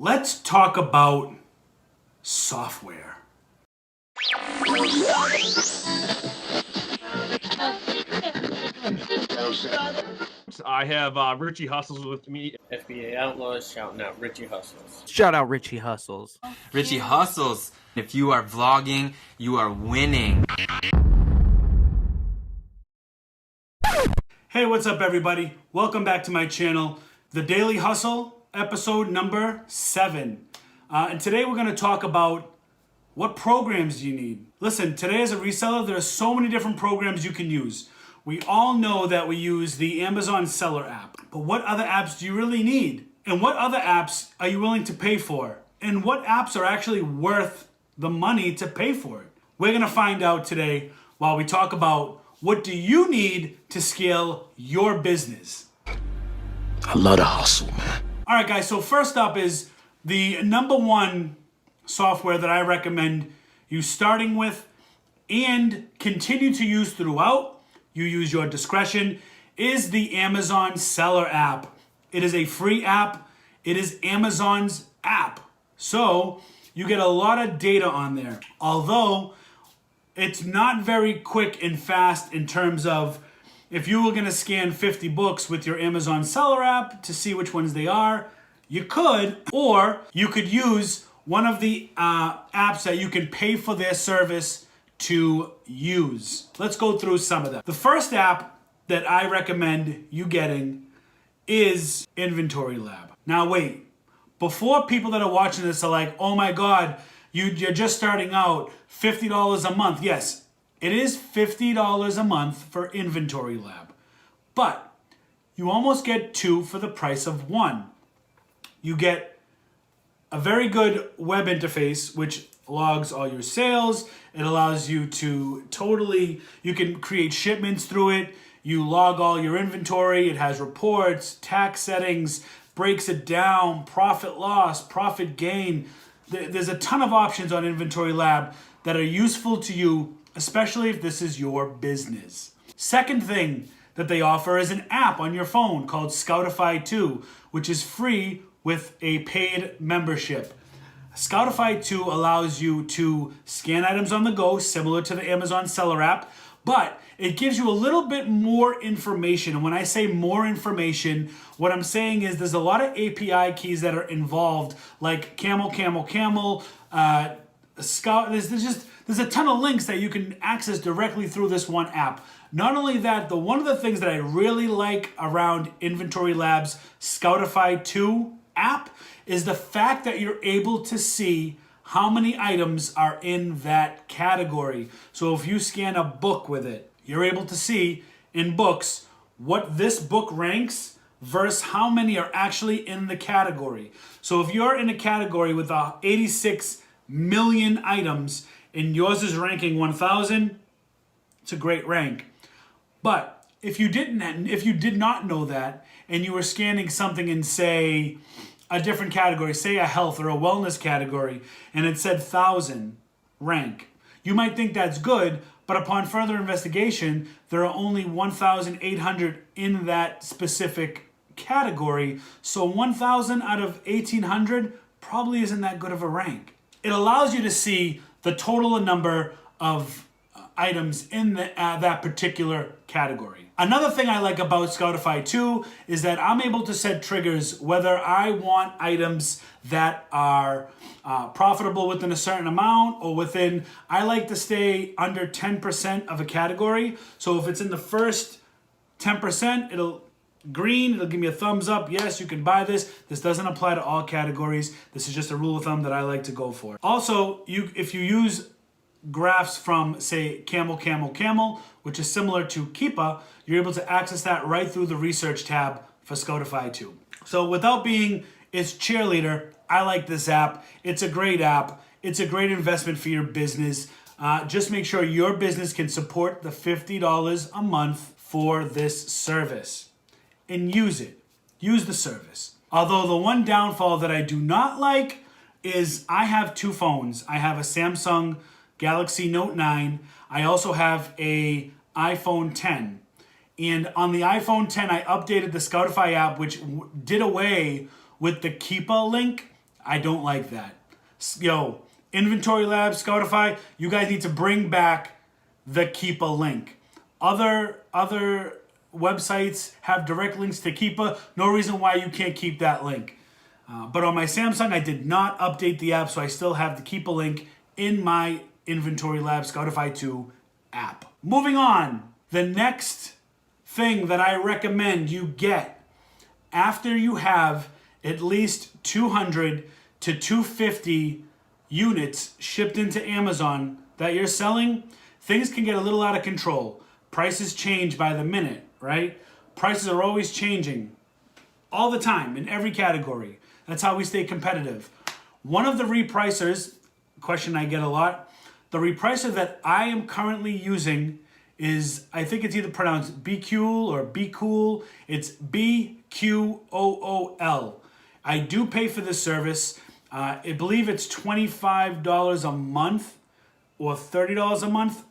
Let's talk about software. I have Richie Hustles with me. FBA Outlaws shouting out Richie Hustles. Shout out Richie Hustles. Richie Hustles. If you are vlogging, you are winning. Hey, what's up everybody? Welcome back to my channel, The Daily Hustle, episode number 7. And today we're going to talk about what programs you need. Listen, today as a reseller, there are so many different programs you can use. We all know that we use the Amazon Seller app, but what other apps do you really need? And what other apps are you willing to pay for? And what apps are actually worth the money to pay for it? We're gonna find out today while we talk about what do you need to scale your business. I love to hustle, man. All right, guys, so first up is the number one software that I recommend you starting with and continue to use throughout. You use your discretion, is the Amazon Seller app. It is a free app. It is Amazon's app. So you get a lot of data on there. Although it's not very quick and fast in terms of if you were gonna scan 50 books with your Amazon Seller app to see which ones they are, you could, or you could use one of the apps that you can pay for their service to use. Let's go through some of them. The first app that I recommend you getting is Inventory Lab. Now wait, before people that are watching this are like, oh my God, you're just starting out, $50 a month. Yes, it is $50 a month for Inventory Lab, but you almost get 2 for the price of 1. You get a very good web interface, which logs all your sales. It allows you to you can create shipments through it. You log all your inventory. It has reports, tax settings, breaks it down, profit loss, profit gain. There's a ton of options on Inventory Lab that are useful to you, especially if this is your business. Second thing that they offer is an app on your phone called Scoutify 2, which is free with a paid membership. Scoutify 2 allows you to scan items on the go, similar to the Amazon Seller app, but it gives you a little bit more information. And when I say more information, what I'm saying is there's a lot of API keys that are involved, like camel, Scout. There's a ton of links that you can access directly through this one app. Not only that, one of the things that I really like around Inventory Lab's Scoutify 2 app is the fact that you're able to see how many items are in that category. So if you scan a book with it, you're able to see in books what this book ranks versus how many are actually in the category. So if you're in a category with 86 million items and yours is ranking 1,000, it's a great rank. But if you did not know that and you were scanning something in, say, a different category, say a health or a wellness category, and it said 1,000 rank, you might think that's good, but upon further investigation, there are only 1,800 in that specific category. So 1,000 out of 1,800 probably isn't that good of a rank. It allows you to see the total number of items in that particular category. Another thing I like about Scoutify 2 is that I'm able to set triggers whether I want items that are profitable within a certain amount or within, I like to stay under 10% of a category. So if it's in the first 10%, it'll give me a thumbs up. Yes, you can buy this. This doesn't apply to all categories. This is just a rule of thumb that I like to go for. Also, if you use graphs from, say, Camel, which is similar to Keepa, you're able to access that right through the research tab for Scoutify 2. So without being its cheerleader, I like this app. It's a great app. It's a great investment for your business. Just make sure your business can support the $50 a month for this service. And use it. Use the service. Although the one downfall that I do not like is I have 2 phones. I have a Samsung Galaxy Note 9. I also have a iPhone 10. And on the iPhone 10, I updated the Scoutify app, which did away with the Keepa link. I don't like that. Yo, Inventory Lab, Scoutify, you guys need to bring back the Keepa link. Other websites have direct links to Keepa. No reason why you can't keep that link. But on my Samsung, I did not update the app, so I still have the Keepa link in my Inventory Lab Scoutify 2 app. Moving on, the next thing that I recommend you get after you have at least 200 to 250 units shipped into Amazon that you're selling, things can get a little out of control. Prices change by the minute, right? Prices are always changing all the time in every category. That's how we stay competitive. One of the repricers, question I get a lot, the repricer that I am currently using is, I think it's either pronounced BQool or BQool. It's BQool. I do pay for this service. I believe it's $25 a month or $30 a month.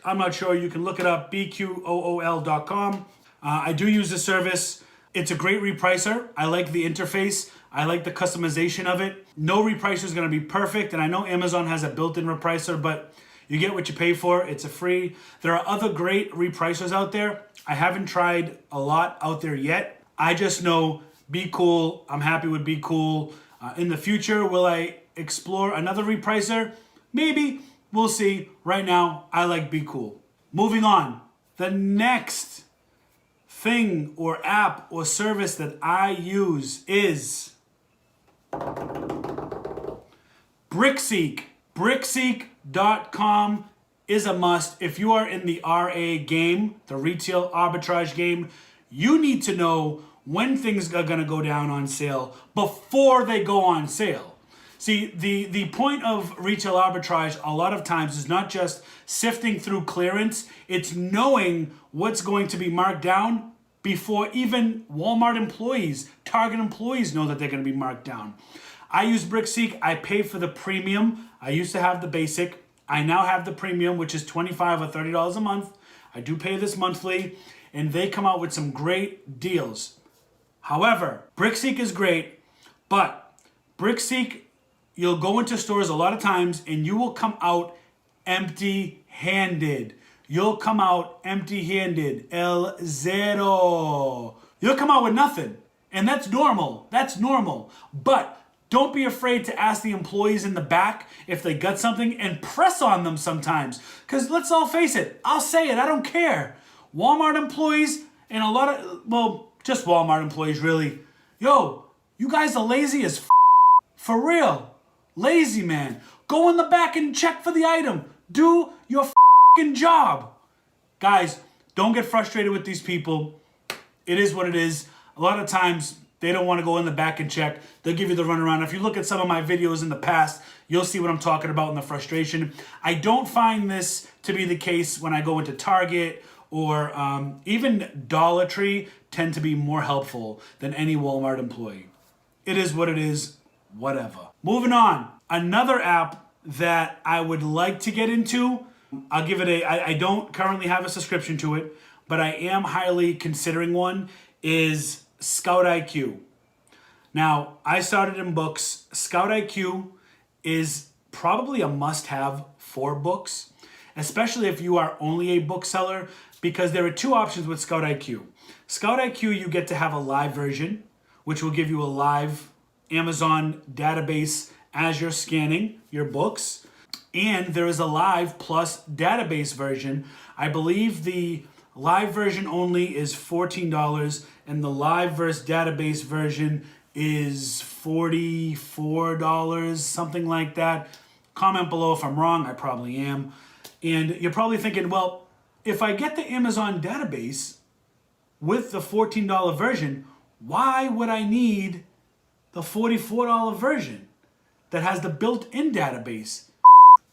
I'm not sure. You can look it up, bqool.com. I do use the service. It's a great repricer. I like the interface. I like the customization of it. No repricer is going to be perfect, and I know Amazon has a built-in repricer, but you get what you pay for. It's a free. There are other great repricers out there. I haven't tried a lot out there yet. I just know BQool. I'm happy with BQool. In the future, will I explore another repricer? Maybe. We'll see. Right now, I like BQool. Moving on. The next thing or app or service that I use is Brickseek. Brickseek.com is a must. If you are in the RA game, the retail arbitrage game, you need to know when things are going to go down on sale before they go on sale. See, the point of retail arbitrage a lot of times is not just sifting through clearance, it's knowing what's going to be marked down before even Walmart employees, Target employees know that they're going to be marked down. I use Brickseek. I pay for the premium. I used to have the basic. I now have the premium, which is $25 or $30 a month. I do pay this monthly, and they come out with some great deals. However, Brickseek is great, but Brickseek, you'll go into stores a lot of times, and you will come out empty-handed. You'll come out empty-handed. El zero. You'll come out with nothing. And that's normal. That's normal. But don't be afraid to ask the employees in the back if they got something and press on them sometimes. Because let's all face it. I'll say it. I don't care. Walmart employees and a lot of, well, just Walmart employees really. Yo, you guys are lazy as for real. Lazy, man. Go in the back and check for the item. Do your job. Guys, don't get frustrated with these people. It is what it is. A lot of times they don't want to go in the back and check. They'll give you the runaround. If you look at some of my videos in the past, you'll see what I'm talking about in the frustration. I don't find this to be the case when I go into Target or even Dollar Tree tend to be more helpful than any Walmart employee. It is what it is, whatever. Moving on. Another app that I would like to get into, I'll give it I don't currently have a subscription to it, but I am highly considering one, is Scout IQ. Now, I started in books. Scout IQ is probably a must-have for books, especially if you are only a bookseller, because there are two options with Scout IQ. Scout IQ, you get to have a live version, which will give you a live Amazon database as you're scanning your books. And there is a live plus database version. I believe the live version only is $14 and the live versus database version is $44, something like that. Comment below if I'm wrong, I probably am. And you're probably thinking, well, if I get the Amazon database with the $14 version, why would I need the $44 version that has the built-in database?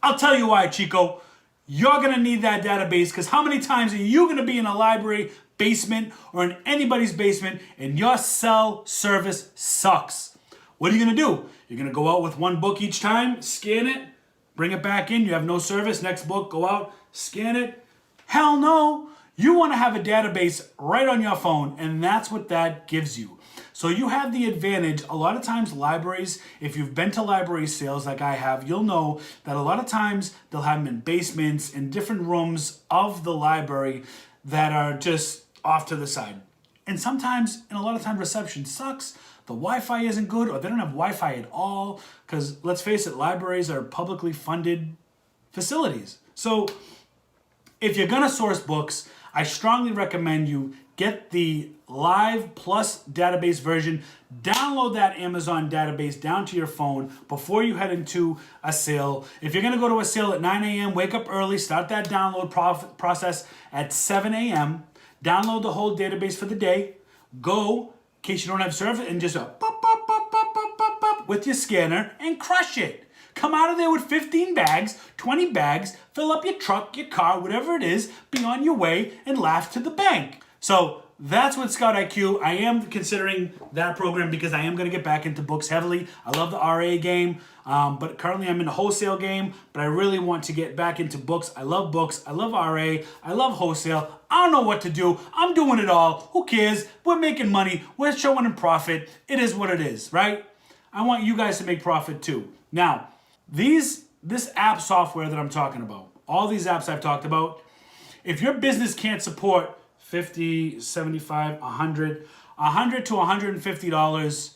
I'll tell you why, Chico. You're going to need that database because how many times are you going to be in a library basement or in anybody's basement and your cell service sucks? What are you going to do? You're going to go out with one book each time, scan it, bring it back in, you have no service, next book, go out, scan it. Hell no. You want to have a database right on your phone, and that's what that gives you. So you have the advantage. A lot of times libraries, if you've been to library sales like I have, you'll know that a lot of times they'll have them in basements, in different rooms of the library that are just off to the side. And sometimes, and a lot of times, reception sucks. The Wi-Fi isn't good, or they don't have Wi-Fi at all. Because let's face it, libraries are publicly funded facilities. So if you're gonna source books, I strongly recommend you get the Live Plus database version. Download that Amazon database down to your phone before you head into a sale. If you're gonna go to a sale at 9 a.m., wake up early, start that download process at 7 a.m. Download the whole database for the day. Go, in case you don't have service, and just pop, pop, pop, pop, pop, pop, pop, with your scanner and crush it. Come out of there with 15 bags, 20 bags, fill up your truck, your car, whatever it is, be on your way, and laugh to the bank. So that's what Scout IQ. I am considering that program because I am going to get back into books heavily. I love the RA game, but currently I'm in the wholesale game, but I really want to get back into books. I love books. I love RA. I love wholesale. I don't know what to do. I'm doing it all. Who cares? We're making money. We're showing a profit. It is what it is, right? I want you guys to make profit too. Now, this app software that I'm talking about, all these apps I've talked about, if your business can't support $50, $75, $100 to $150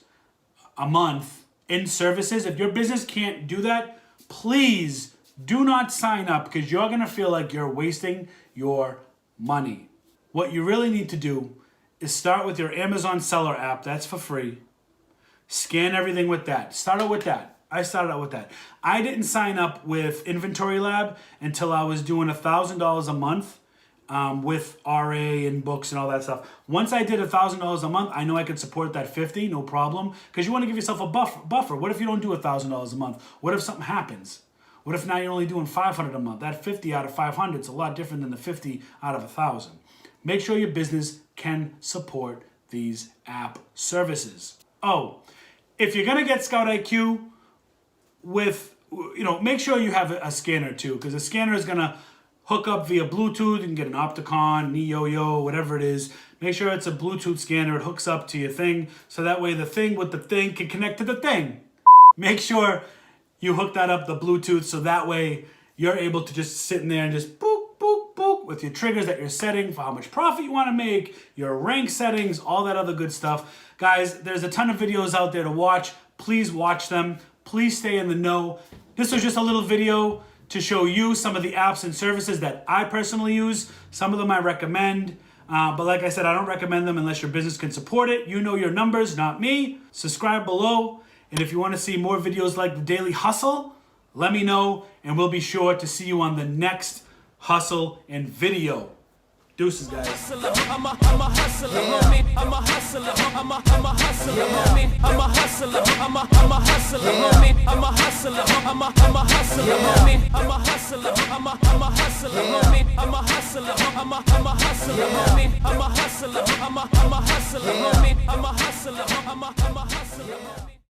a month in services, if your business can't do that, please do not sign up because you're going to feel like you're wasting your money. What you really need to do is start with your Amazon Seller app. That's for free. Scan everything with that. Start out with that. I started out with that. I didn't sign up with Inventory Lab until I was doing $1,000 a month with RA and books and all that stuff. Once I did $1,000 a month, I know I could support that 50, no problem. Because you want to give yourself a buffer. What if you don't do $1,000 a month? What if something happens? What if now you're only doing $500 a month? That 50 out of 500 is a lot different than the 50 out of 1,000. Make sure your business can support these app services. Oh, if you're gonna get Scout IQ with, make sure you have a scanner too, because the scanner is gonna hook up via Bluetooth. You can get an Opticon, Yo, whatever it is. Make sure it's a Bluetooth scanner. It hooks up to your thing, so that way the thing with the thing can connect to the thing. Make sure you hook that up, the Bluetooth, so that way you're able to just sit in there and just boop, boop, boop with your triggers that you're setting for how much profit you want to make, your rank settings, all that other good stuff. Guys, there's a ton of videos out there to watch. Please watch them. Please stay in the know. This was just a little video to show you some of the apps and services that I personally use. Some of them I recommend, but like I said, I don't recommend them unless your business can support it. You know your numbers, not me. Subscribe below, and if you want to see more videos like the Daily Hustle, let me know, and we'll be sure to see you on the next Hustle and video. Deuces, guys. I'm a hustler, homie. I'm a hustler. I'm a hustler, homie. I'm a hustler. I'm a hustler, homie. I'm a hustler. I'm a hustler, homie. I'm a hustler. I'm a hustler, homie. I'm a hustler. I'm a hustler, homie. I'm a hustler. I'm a hustler, homie. I'm a hustler. I'm a hustler, homie.